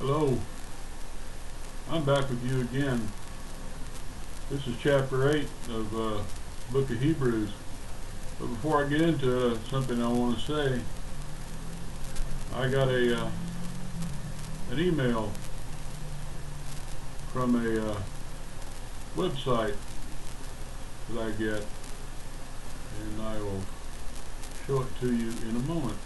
Hello, I'm back with you again. This is chapter 8 of book of Hebrews. But before I get into something I want to say, I got an email from a website that I get, and I will show it to you in a moment.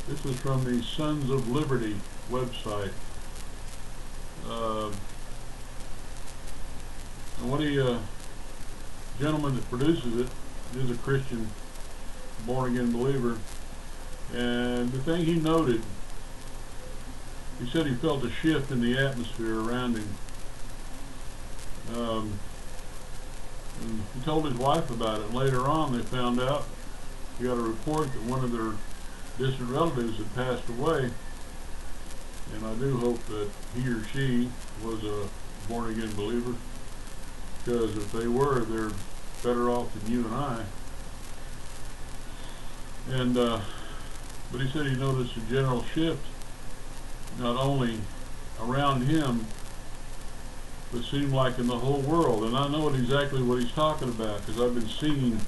This is from the Sons of Liberty website. And what gentleman that produces it is a Christian, born-again believer. And the thing he noted, he said he felt a shift in the atmosphere around him. And he told his wife about it. And later on, they found out, he got a report that one of their distant relatives had passed away. And I do hope that he or she was a born-again believer, because if they were, they're better off than you and I. And but he said he noticed a general shift, not only around him, but seemed like in the whole world. And I know exactly what he's talking about, because I've been seeing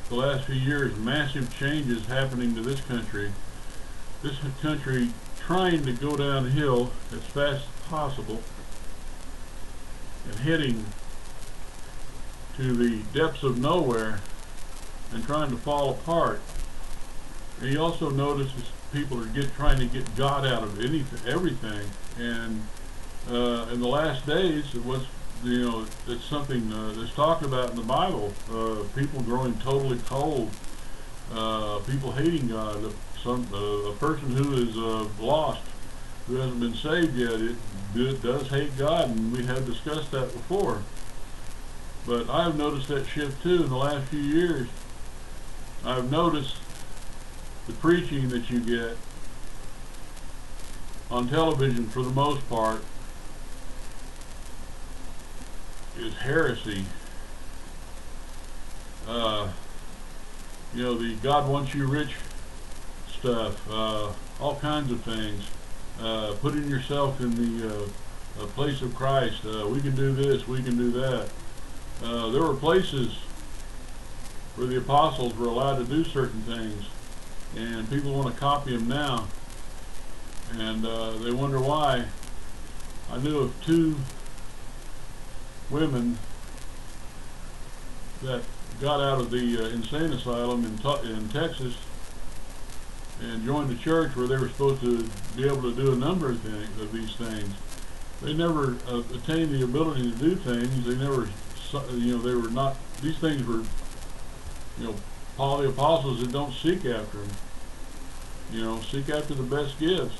the last few years massive changes happening to this country. This country trying to go downhill as fast as possible and heading to the depths of nowhere and trying to fall apart. And he also notices people are trying to get God out of everything. And in the last days, it was, it's something that's talked about in the Bible. People growing totally cold, people hating God. A person who is lost, who hasn't been saved yet, it does hate God, and we have discussed that before. But I have noticed that shift too in the last few years. I've noticed the preaching that you get on television, for the most part, is heresy. The God wants you rich stuff, all kinds of things, putting yourself in the place of Christ. We can do this, we can do that. There were places where the apostles were allowed to do certain things, and people want to copy them now, and they wonder why. I knew of two women that got out of the insane asylum in Texas and joined the church where they were supposed to be able to do a number of these things. They never attained the ability to do things. They never, they were not, these things were, Paul the apostles that don't seek after them. Seek after the best gifts.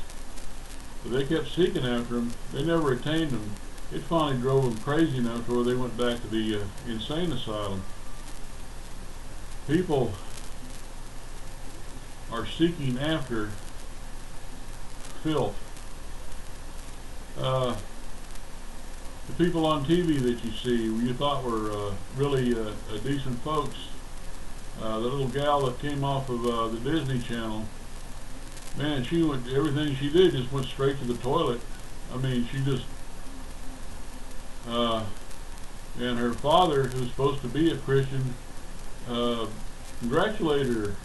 But they kept seeking after them. They never attained them. It finally drove them crazy enough to where they went back to the insane asylum. People are seeking after filth. The people on TV that you see, you thought were really decent folks, the little gal that came off of the Disney Channel, man, everything she did just went straight to the toilet. I mean, she just, and her father, who's supposed to be a Christian, congratulated her.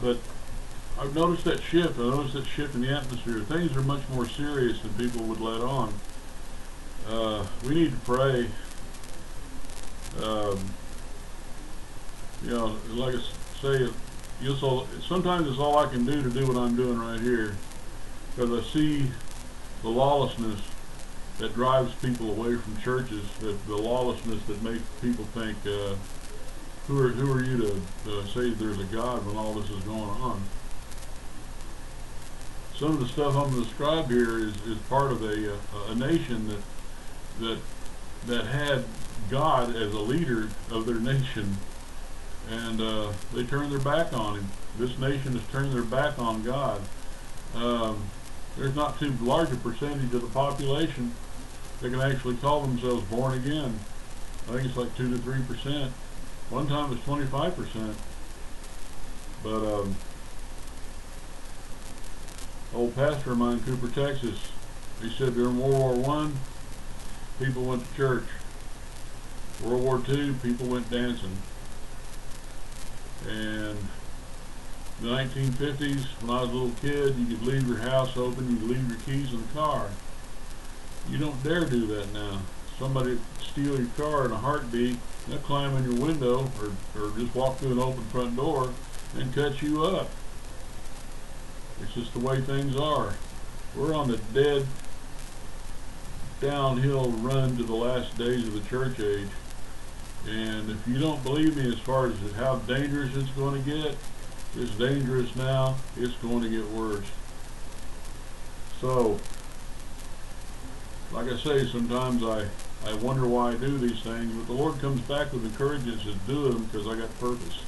But I've noticed that shift. I noticed that shift in the atmosphere. Things are much more serious than people would let on. We need to pray. Like I say, sometimes it's all I can do to do what I'm doing right here, because I see the lawlessness that drives people away from churches, the lawlessness that makes people think, who are you to say there's a God when all this is going on? Some of the stuff I'm going to describe here is part of a nation that had God as a leader of their nation, and they turned their back on him. This nation has turned their back on God. There's not too large a percentage of the population that can actually call themselves born again. I think it's like 2 to 3%. One time it was 25%. But old pastor of mine, Cooper, Texas, he said during World War I, people went to church. World War II, people went dancing. And in the 1950s, when I was a little kid, you could leave your house open, you could leave your keys in the car. You don't dare do that now. Somebody steal your car in a heartbeat, they'll climb in your window or just walk through an open front door and cut you up. It's just the way things are. We're on the dead downhill run to the last days of the church age. And if you don't believe me as far as how dangerous it's going to get, it's dangerous now, it's going to get worse. So, like I say, sometimes I wonder why I do these things, but the Lord comes back with encouragement and says, do them because I got purpose.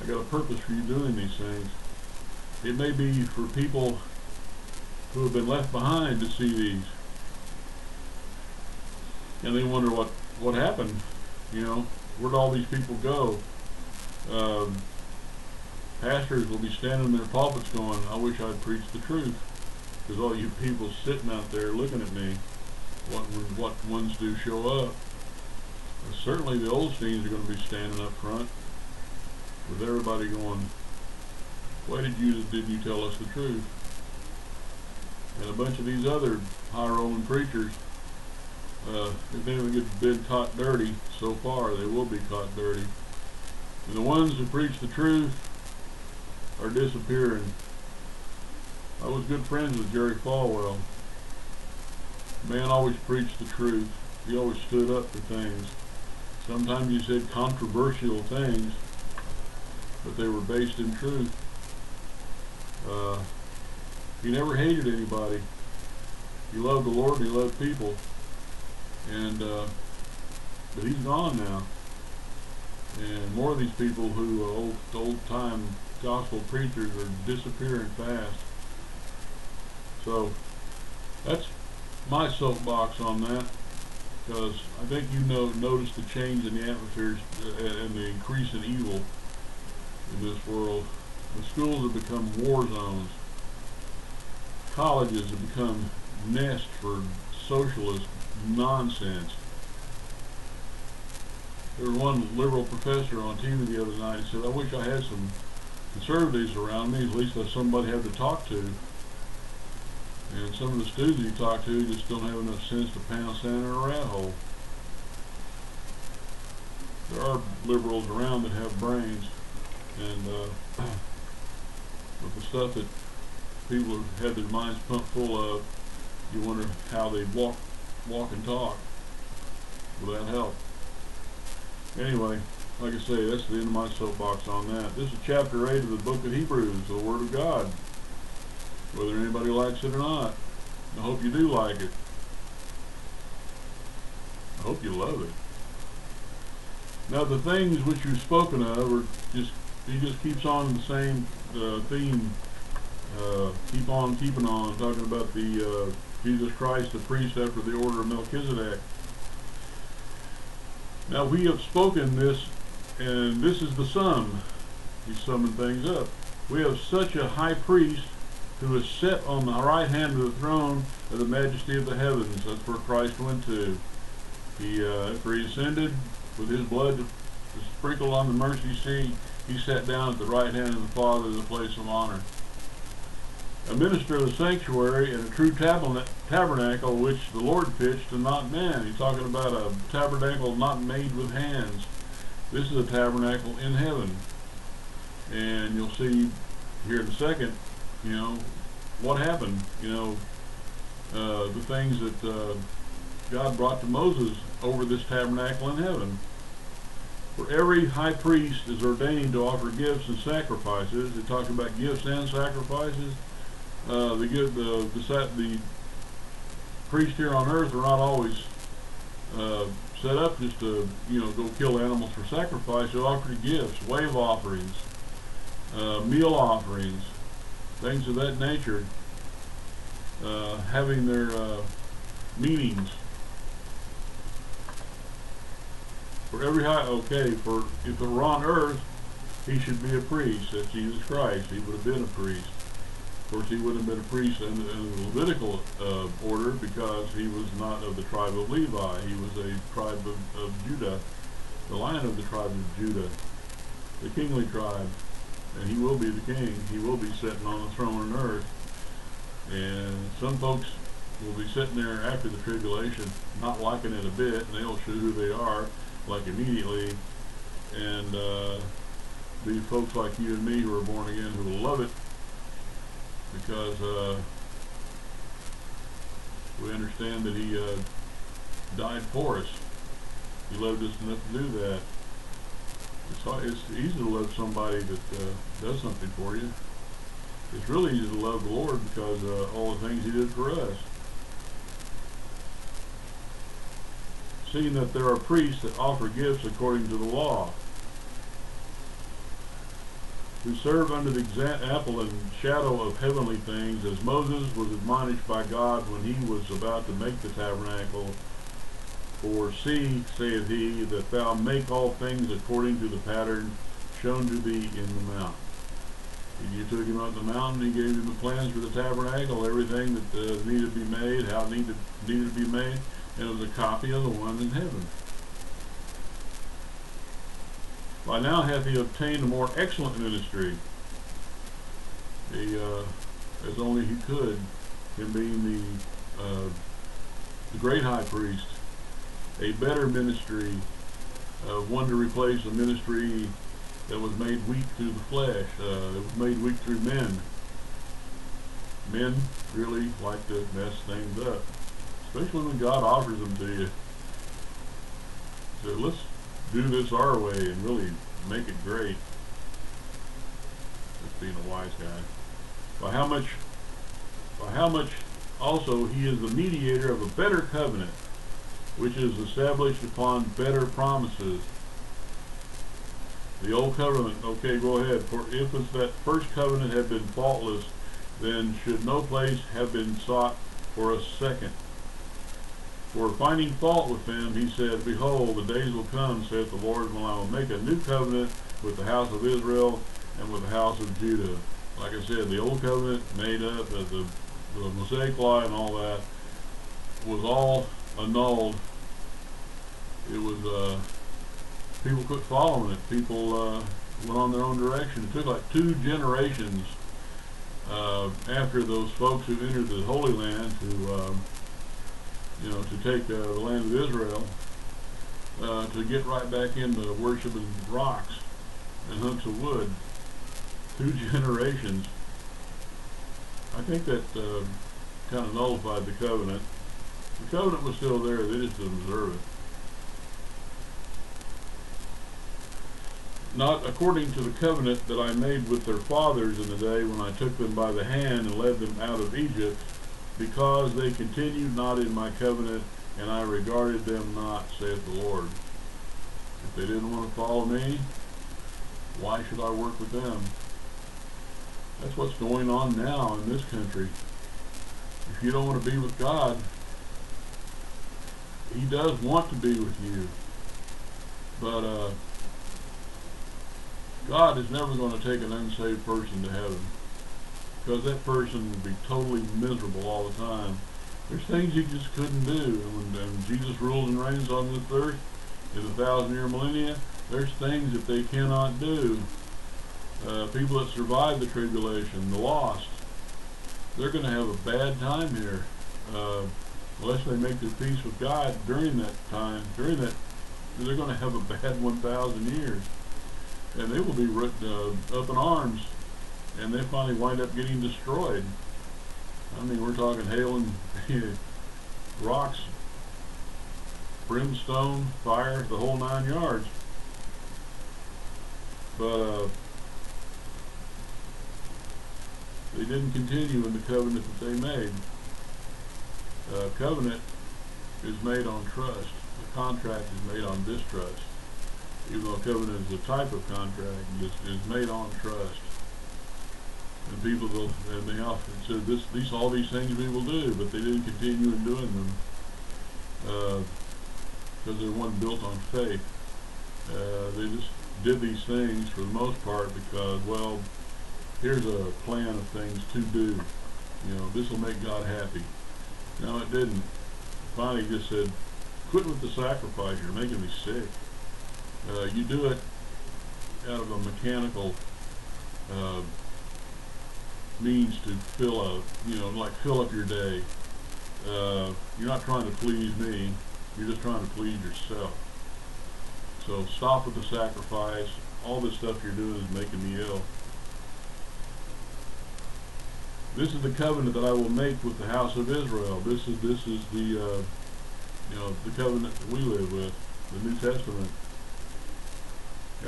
I got a purpose for you doing these things. It may be for people who have been left behind to see these. And they wonder what happened, you know, where'd all these people go? Pastors will be standing in their pulpits going, I wish I'd preached the truth, because all you people sitting out there looking at me, what ones do show up? Certainly the Oldsteins are going to be standing up front with everybody going, why did you tell us the truth? And a bunch of these other high-rolling preachers, if they haven't been caught dirty so far, they will be caught dirty. And the ones who preach the truth are disappearing. I was good friends with Jerry Falwell. The man always preached the truth. He always stood up for things. Sometimes he said controversial things, but they were based in truth. He never hated anybody. He loved the Lord and he loved people. And but he's gone now. And more of these people who old-time gospel preachers are disappearing fast. So that's my soapbox on that, because I think you notice the change in the atmosphere and the increase in evil in this world. The schools have become war zones. Colleges have become nests for socialist nonsense. There was one liberal professor on TV the other night who said, I wish I had some conservatives around me, at least there's somebody I have to talk to. And some of the students you talk to just don't have enough sense to pound sand in a rat hole. There are liberals around that have brains, and with the stuff that people have had their minds pumped full of, you wonder how they walk and talk without help. Anyway, like I say, that's the end of my soapbox on that. This is chapter 8 of the book of Hebrews, the Word of God. Whether anybody likes it or not, I hope you do like it. I hope you love it. Now the things which you've spoken of are he just keeps on the same theme. Keep on keeping on, talking about the Jesus Christ, the priest after the order of Melchizedek. Now we have spoken this, and this is the sum. He's summing things up. We have such a high priest who is set on the right hand of the throne of the majesty of the heavens. That's where Christ went to. After he ascended, with his blood sprinkled on the mercy seat, he sat down at the right hand of the Father in the place of honor. A minister of the sanctuary and a true tabernacle which the Lord pitched and not man. He's talking about a tabernacle not made with hands. This is a tabernacle in heaven. And you'll see here in a second, you know, what happened. You know, the things that God brought to Moses over this tabernacle in heaven. For every high priest is ordained to offer gifts and sacrifices. They talk about gifts and sacrifices. The priests here on earth are not always set up just to, you know, go kill animals for sacrifice. They offer gifts, wave offerings, meal offerings, things of that nature, having their meanings. For every for if it were on earth, he should be a priest. That's Jesus Christ. He would have been a priest. Of course, he wouldn't have been a priest in the Levitical order, because he was not of the tribe of Levi. He was a tribe of Judah, the Lion of the tribe of Judah, the kingly tribe. And he will be the king. He will be sitting on the throne on earth. And some folks will be sitting there after the tribulation, not liking it a bit, and they'll show who they are, like immediately. And be folks like you and me who are born again who will love it, because we understand that he died for us. He loved us enough to do that. It's easy to love somebody that does something for you. It's really easy to love the Lord because all the things he did for us. Seeing that there are priests that offer gifts according to the law, who serve under the example and shadow of heavenly things, as Moses was admonished by God when he was about to make the tabernacle. For see, saith he, that thou make all things according to the pattern shown to thee in the mount. And you took him up the mountain, he gave him the plans for the tabernacle, everything that needed to be made, how it needed to be made, and it was a copy of the one in heaven. By now hath he obtained a more excellent ministry, as only he could, him being the great high priest, a better ministry, one to replace a ministry that was made weak through the flesh, that was made weak through men. Men really like to mess things up, especially when God offers them to you. So let's do this our way and really make it great. That's being a wise guy. By how much also he is the mediator of a better covenant, which is established upon better promises. The old covenant, okay, go ahead. For if that first covenant had been faultless, then should no place have been sought for a second. For finding fault with them, he said, Behold, the days will come, saith the Lord, when I will make a new covenant with the house of Israel and with the house of Judah. Like I said, the old covenant made up of the Mosaic law and all that was all annulled. It was people quit following it. People went on their own direction. It took like 2 generations after those folks who entered the Holy Land to take the land of Israel to get right back into worshiping rocks and hunks of wood. 2 generations. I think that kind of nullified the covenant. The covenant was still there, they just didn't observe it. Not according to the covenant that I made with their fathers in the day when I took them by the hand and led them out of Egypt, because they continued not in my covenant, and I regarded them not, saith the Lord. If they didn't want to follow me, why should I work with them? That's what's going on now in this country. If you don't want to be with God, he does want to be with you. But God is never going to take an unsaved person to heaven, because that person would be totally miserable all the time. There's things you just couldn't do. And when Jesus rules and reigns on this earth in the 1,000-year millennia, there's things that they cannot do. People that survive the tribulation, the lost, they're going to have a bad time here, unless they make their peace with God during that time. During that, they're going to have a bad 1,000 years, and they will be up in arms, and they finally wind up getting destroyed. I mean, we're talking hail and rocks, brimstone, fire, the whole 9 yards. But they didn't continue in the covenant that they made. Covenant is made on trust. The contract is made on distrust. Even though covenant is a type of contract, it's made on trust. And people go, and they often said, all these things we will do, but they didn't continue in doing them because they weren't built on faith. did these things for the most part because, well, here's a plan of things to do. You know, this will make God happy. No, it didn't. Finally, he just said, quit with the sacrifice. You're making me sick. You do it out of a mechanical means to fill up, like fill up your day. You're not trying to please me. You're just trying to please yourself. So stop with the sacrifice. All this stuff you're doing is making me ill. This is the covenant that I will make with the house of Israel. This is the the covenant that we live with, the New Testament.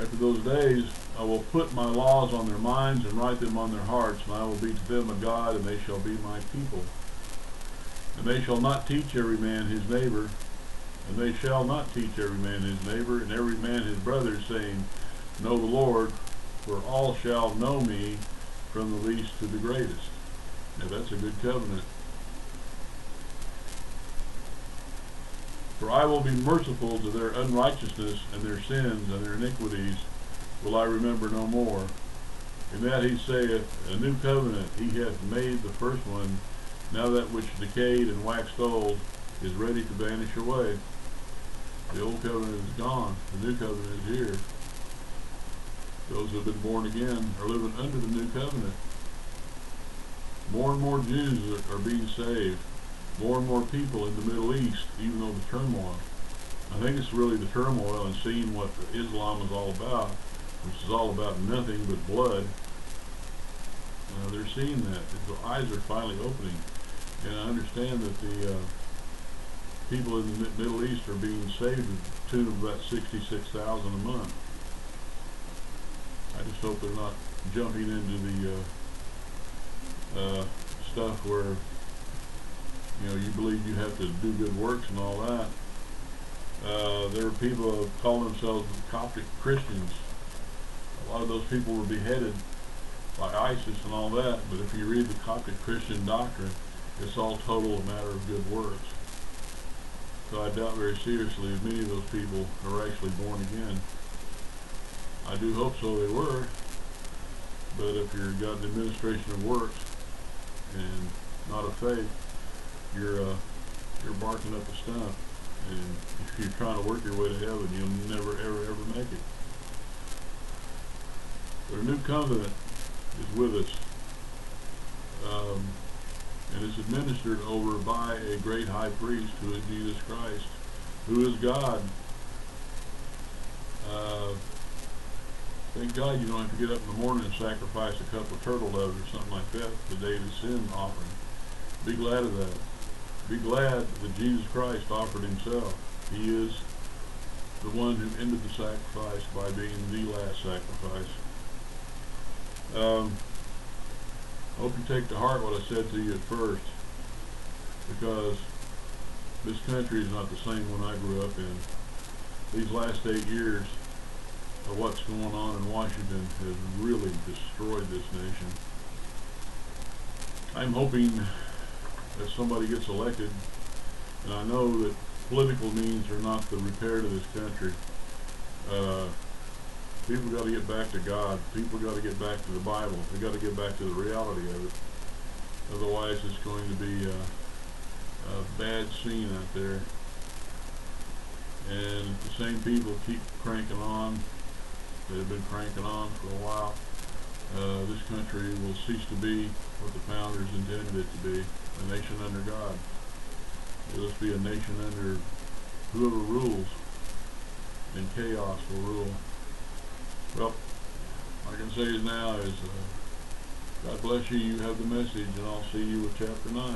After those days, I will put my laws on their minds and write them on their hearts, and I will be to them a God, and they shall be my people. And they shall not teach every man his neighbor, and they shall not teach every man his neighbor, and every man his brother, saying, Know the Lord, for all shall know me, from the least to the greatest. Now that's a good covenant. For I will be merciful to their unrighteousness, and their sins and their iniquities will I remember no more. In that he saith, A new covenant he hath made the first one. Now that which decayed and waxed old is ready to vanish away. The old covenant is gone. The new covenant is here. Those who have been born again are living under the new covenant. More and more Jews are being saved. More and more people in the Middle East, even though the turmoil. I think it's really the turmoil and seeing what Islam is all about, which is all about nothing but blood. They're seeing that. The eyes are finally opening. And I understand that the people in the Middle East are being saved to the tune of about 66,000 a month. I just hope they're not jumping into the stuff where you believe you have to do good works and all that. There are people who call themselves Coptic Christians. A lot of those people were beheaded by ISIS and all that, but if you read the Coptic Christian doctrine, it's all total a matter of good works. So I doubt very seriously if many of those people are actually born again. I do hope so they were, but if you've got the administration of works and not of faith, you're barking up a stump, and if you're trying to work your way to heaven, you'll never ever make it. But a new covenant is with us, and it's administered over by a great high priest who is Jesus Christ, who is God. Thank God you don't have to get up in the morning and sacrifice a couple of turtle doves or something like that the day of the sin offering. Be glad of that. Be glad that Jesus Christ offered himself. He is the one who ended the sacrifice by being the last sacrifice. I hope you take to heart what I said to you at first, because this country is not the same one I grew up in. These last 8 years of what's going on in Washington has really destroyed this nation. I'm hoping that somebody gets elected, and I know that political means are not the repair to this country. People got to get back to God. People got to get back to the Bible. They got to get back to the reality of it. Otherwise, it's going to be a bad scene out there. And if the same people keep cranking on, they've been cranking on for a while, this country will cease to be what the founders intended it to be, a nation under God. It'll just be a nation under whoever rules, and chaos will rule. Well, all I can say is now is, God bless you, you have the message, and I'll see you with chapter 9.